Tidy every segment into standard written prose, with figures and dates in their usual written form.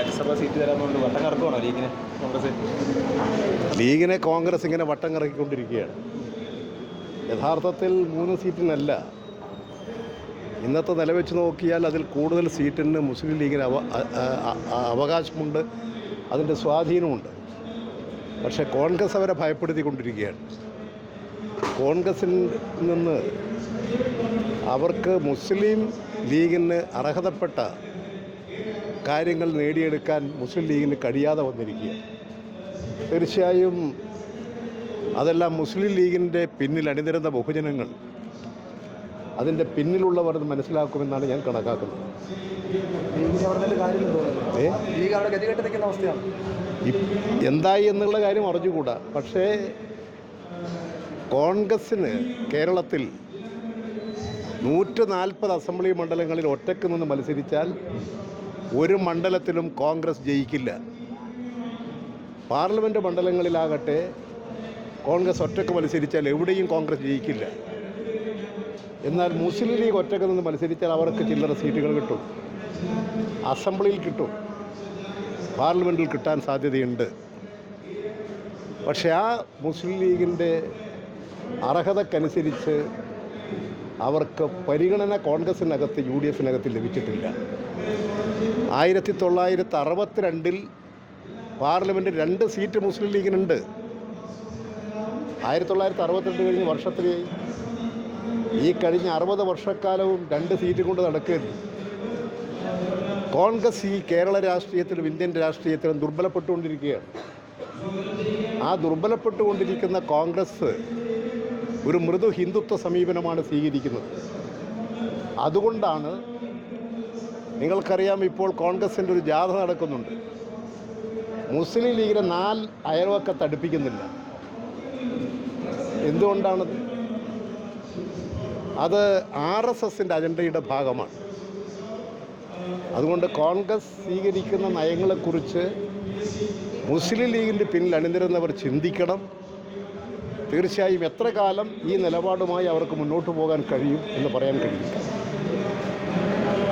രാജ്യസഭാ seat തരാമെന്നുണ്ട് വട്ടം കറക്കുവാണോ കോൺഗ്രസ്? ലീഗിനെ കോൺഗ്രസ് ഇങ്ങനെ വട്ടം കറക്കിക്കൊണ്ടിരിക്കുകയാണ്. യഥാർത്ഥത്തിൽ 3 സീറ്റിനല്ല, ഇന്നത്തെ നില വെച്ച് നോക്കിയാൽ അതിൽ കൂടുതൽ സീറ്റിന് മുസ്ലിം ലീഗിന് അവകാശമുണ്ട്, അതിൻ്റെ സ്വാധീനമുണ്ട്. പക്ഷേ കോൺഗ്രസ് അവരെ ഭയപ്പെടുത്തിക്കൊണ്ടിരിക്കുകയാണ്. കോൺഗ്രസിൽ നിന്ന് അവർക്ക് മുസ്ലിം ലീഗിന് അർഹതപ്പെട്ട കാര്യങ്ങൾ നേടിയെടുക്കാൻ മുസ്ലിം ലീഗിന് കഴിയാതെ വന്നിരിക്കുകയാണ്. തീർച്ചയായും അതെല്ലാം മുസ്ലിം ലീഗിൻ്റെ പിന്നിൽ അണിനിരുന്ന ബഹുജനങ്ങൾ അതിൻ്റെ പിന്നിലുള്ളവർ മനസ്സിലാക്കുമെന്നാണ് ഞാൻ കണക്കാക്കുന്നത്. എന്തായി എന്നുള്ള കാര്യം അറിഞ്ഞുകൂടാ. പക്ഷേ കോൺഗ്രസ്സിന് കേരളത്തിൽ 140 അസംബ്ലി മണ്ഡലങ്ങളിൽ ഒറ്റയ്ക്ക് നിന്ന് മത്സരിച്ചാൽ ഒരു മണ്ഡലത്തിലും കോൺഗ്രസ് ജയിക്കില്ല. പാർലമെൻറ്റ് മണ്ഡലങ്ങളിലാകട്ടെ കോൺഗ്രസ് ഒറ്റയ്ക്ക് മത്സരിച്ചാൽ എവിടെയും കോൺഗ്രസ് ജയിക്കില്ല. എന്നാൽ മുസ്ലിം ലീഗ് ഒറ്റയ്ക്ക് നിന്ന് മത്സരിച്ചാൽ അവർക്ക് ചില്ലറ സീറ്റുകൾ കിട്ടും, അസംബ്ലിയിൽ കിട്ടും, പാർലമെൻറ്റിൽ കിട്ടാൻ സാധ്യതയുണ്ട്. പക്ഷേ ആ മുസ്ലിം ലീഗിൻ്റെ അർഹതക്കനുസരിച്ച് അവർക്ക് പരിഗണന കോൺഗ്രസിനകത്ത് UDF-നകത്ത് ലഭിച്ചിട്ടില്ല. 1962 പാർലമെൻറ്റ് 2 സീറ്റ് മുസ്ലിം ലീഗിനുണ്ട്. 1962 കഴിഞ്ഞ് വർഷത്തിൽ ഈ കഴിഞ്ഞ 60 വർഷക്കാലവും 2 സീറ്റ് കൊണ്ട് നടക്കുകയായിരുന്നു. കോൺഗ്രസ് ഈ കേരള രാഷ്ട്രീയത്തിലും ഇന്ത്യൻ രാഷ്ട്രീയത്തിലും ദുർബലപ്പെട്ടുകൊണ്ടിരിക്കുകയാണ്. ആ ദുർബലപ്പെട്ടുകൊണ്ടിരിക്കുന്ന കോൺഗ്രസ് ഒരു മൃദു ഹിന്ദുത്വ സമീപനമാണ് സ്വീകരിക്കുന്നത്. അതുകൊണ്ടാണ് നിങ്ങൾക്കറിയാം, ഇപ്പോൾ കോൺഗ്രസിൻ്റെ ഒരു ജാഥ നടക്കുന്നുണ്ട്. മുസ്ലിം ലീഗിനെ 4 അയൽവക്കത്ത് അടുപ്പിക്കുന്നില്ല. എന്തുകൊണ്ടാണത്? അത് RSSൻ്റെ അജണ്ടയുടെ ഭാഗമാണ്. അതുകൊണ്ട് കോൺഗ്രസ് സ്വീകരിക്കുന്ന നയങ്ങളെക്കുറിച്ച് മുസ്ലിം ലീഗിൻ്റെ പിന്നിൽ അണിനിരുന്നവർ ചിന്തിക്കണം. തീർച്ചയായും എത്ര കാലം ഈ നിലപാടുമായി അവർക്ക് മുന്നോട്ട് പോകാൻ കഴിയും എന്ന് പറയാൻ കഴിയില്ല.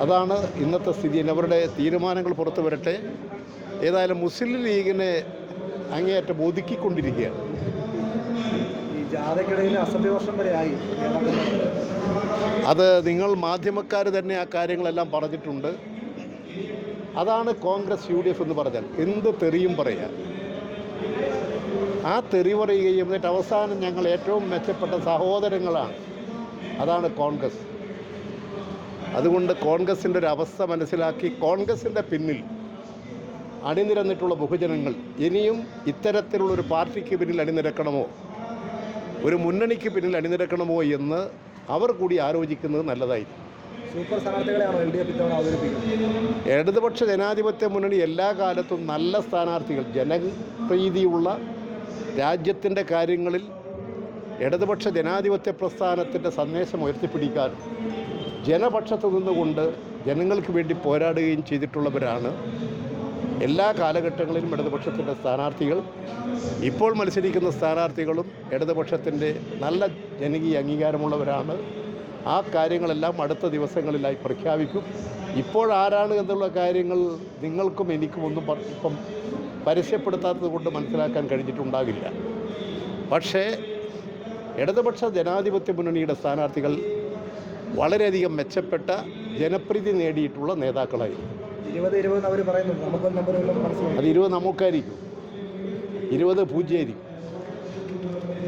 അതാണ് ഇന്നത്തെ സ്ഥിതി. അവരുടെ തീരുമാനങ്ങൾ പുറത്തു വരട്ടെ. ഏതായാലും മുസ്ലിം ലീഗിനെ അങ്ങേയറ്റം ഒതുക്കിക്കൊണ്ടിരിക്കുകയാണ്. ഈ ജാഥയ്ക്കിടയിൽ അസംബ്ലി വർഷം വരെ ആയി. അത് നിങ്ങൾ മാധ്യമക്കാർ തന്നെ ആ കാര്യങ്ങളെല്ലാം പറഞ്ഞിട്ടുണ്ട്. അതാണ് കോൺഗ്രസ് UDF എന്ന് പറഞ്ഞാൽ എന്ത് തെറിയും പറയാം. ആ തെറി പറയുകയും എന്നിട്ട് അവസാനം ഞങ്ങൾ ഏറ്റവും മെച്ചപ്പെട്ട സഹോദരങ്ങളാണ്. അതാണ് കോൺഗ്രസ്. അതുകൊണ്ട് കോൺഗ്രസിൻ്റെ ഒരു അവസ്ഥ മനസ്സിലാക്കി കോൺഗ്രസിൻ്റെ പിന്നിൽ അണിനിരന്നിട്ടുള്ള ബഹുജനങ്ങൾ ഇനിയും ഇത്തരത്തിലുള്ളൊരു പാർട്ടിക്ക് പിന്നിൽ അണിനിരക്കണമോ, ഒരു മുന്നണിക്ക് പിന്നിൽ അണിനിരക്കണമോ എന്ന് അവർ കൂടി ആലോചിക്കുന്നത് നല്ലതായിരിക്കും. സൂപ്പർ സ്ഥാനാർത്ഥികളെയാണോ LDF ഇത്തവണ അവതരിപ്പിക്കുന്നത്? ഇടതുപക്ഷ ജനാധിപത്യ മുന്നണി എല്ലാ കാലത്തും നല്ല സ്ഥാനാർത്ഥികൾ, ജനപ്രീതിയുള്ള രാജ്യത്തിൻ്റെ കാര്യങ്ങളിൽ ഇടതുപക്ഷ ജനാധിപത്യ പ്രസ്ഥാനത്തിൻ്റെ സന്ദേശം ഉയർത്തിപ്പിടിക്കാൻ ജനപക്ഷത്ത് നിന്നുകൊണ്ട് ജനങ്ങൾക്ക് വേണ്ടി പോരാടുകയും ചെയ്തിട്ടുള്ളവരാണ് എല്ലാ കാലഘട്ടങ്ങളിലും ഇടതുപക്ഷത്തിൻ്റെ സ്ഥാനാർത്ഥികൾ. ഇപ്പോൾ മത്സരിക്കുന്ന സ്ഥാനാർത്ഥികളും ഇടതുപക്ഷത്തിൻ്റെ നല്ല ജനകീയ അംഗീകാരമുള്ളവരാണ്. ആ കാര്യങ്ങളെല്ലാം അടുത്ത ദിവസങ്ങളിലായി പ്രഖ്യാപിക്കും. ഇപ്പോൾ ആരാണ് എന്നുള്ള കാര്യങ്ങൾ നിങ്ങൾക്കും എനിക്കും ഒന്നും ഇപ്പം പരസ്യപ്പെടുത്താത്തത് കൊണ്ട് മനസ്സിലാക്കാൻ കഴിഞ്ഞിട്ടുണ്ടാകില്ല. പക്ഷേ ഇടതുപക്ഷ ജനാധിപത്യ മുന്നണിയുടെ സ്ഥാനാർത്ഥികൾ വളരെയധികം മെച്ചപ്പെട്ട ജനപ്രീതി നേടിയിട്ടുള്ള നേതാക്കളായിരുന്നു. 20-20 അവർ പറയുന്നുണ്ട്. അത് 20 നമുക്കായിരിക്കും, 20-0 ആയിരിക്കും.